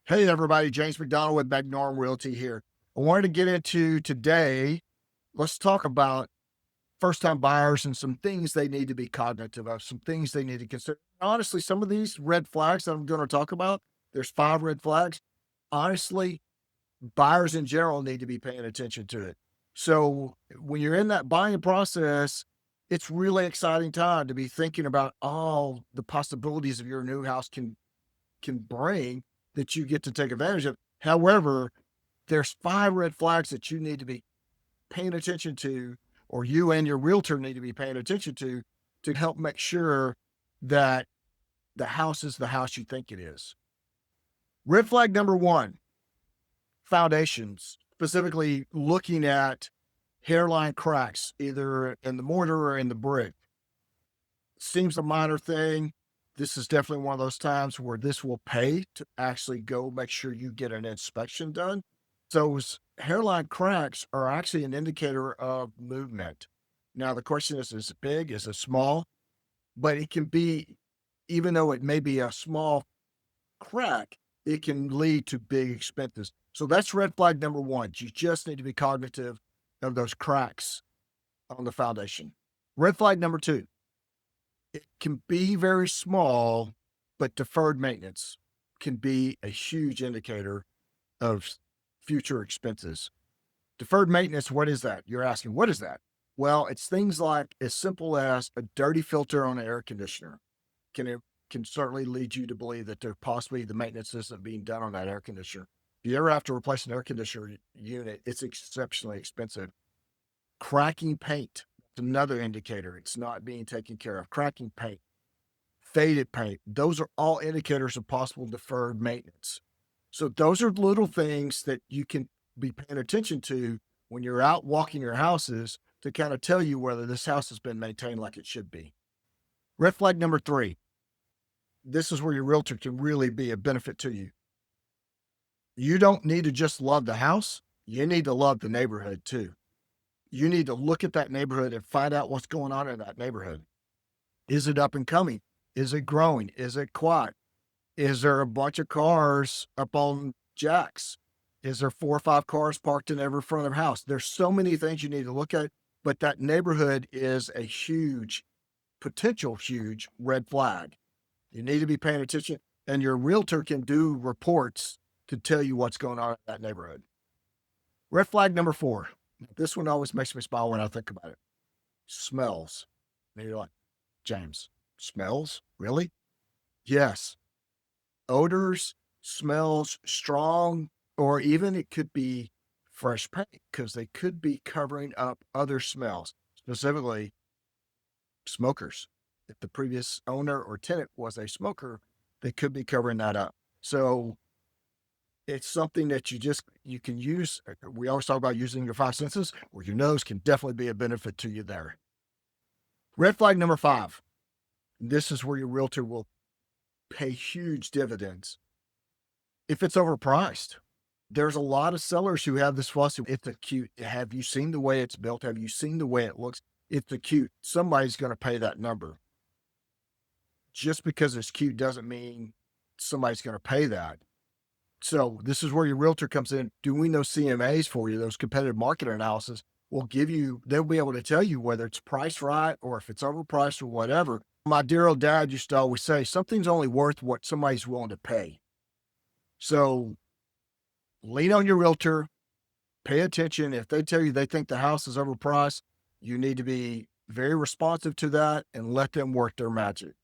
Hey, everybody, James McDonald with Magnorum Realty here. I wanted to get into today, let's talk about first time buyers and some things they need to be cognitive of, some things they need to consider. Honestly, some of these red flags that I'm going to talk about, there's 5 red flags. Honestly, buyers in general need to be paying attention to it. So when you're in that buying process, it's really exciting time to be thinking about all the possibilities of your new house can bring that you get to take advantage of. However, there's 5 red flags that you need to be paying attention to, or you and your realtor need to be paying attention to help make sure that the house is the house you think it is. Red flag number one, foundations, specifically looking at hairline cracks, either in the mortar or in the brick. Seems a minor thing. This is definitely one of those times where this will pay to actually go make sure you get an inspection done. Those hairline cracks are actually an indicator of movement. Now, the question is it big? Is it small? But it can be, even though it may be a small crack, it can lead to big expenses. So that's red flag number one. You just need to be cognitive of those cracks on the foundation. Red flag number two, it can be very small, but deferred maintenance can be a huge indicator of future expenses. Deferred maintenance, what is that? You're asking, what is that? Well, it's things like as simple as a dirty filter on an air conditioner can certainly lead you to believe that there possibly the maintenance isn't being done on that air conditioner. If you ever have to replace an air conditioner unit, it's exceptionally expensive. Cracking paint, another indicator it's not being taken care of. Cracking paint, faded paint, those are all indicators of possible deferred maintenance. So those are little things that you can be paying attention to when you're out walking your houses to kind of tell you whether this house has been maintained like it should be. Red flag number three, this is where your realtor can really be a benefit to you. You don't need to just love the house, you need to love the neighborhood too. You need to look at that neighborhood and find out what's going on in that neighborhood. Is it up and coming? Is it growing? Is it quiet? Is there a bunch of cars up on jacks? Is there 4 or 5 cars parked in every front of the house? There's so many things you need to look at, but that neighborhood is a huge, potential huge red flag. You need to be paying attention, and your realtor can do reports to tell you what's going on in that neighborhood. Red flag number four. This one always makes me smile when I think about it. Smells. And you're like, James, smells? Really? Yes. Odors, smells, strong, or even it could be fresh paint because they could be covering up other smells, specifically smokers. If the previous owner or tenant was a smoker, they could be covering that up. So it's something that you can use. We always talk about using your 5 senses, or your nose can definitely be a benefit to you there. Red flag number five. This is where your realtor will pay huge dividends. If it's overpriced, there's a lot of sellers who have this philosophy. It's a cute. Have you seen the way it's built? Have you seen the way it looks? It's a cute. Somebody's going to pay that number. Just because it's cute doesn't mean somebody's going to pay that. So this is where your realtor comes in. Doing those CMAs for you, those competitive market analysis, will give you, they'll be able to tell you whether it's priced right or if it's overpriced or whatever. My dear old dad used to always say, something's only worth what somebody's willing to pay. So lean on your realtor, pay attention. If they tell you they think the house is overpriced, you need to be very responsive to that and let them work their magic.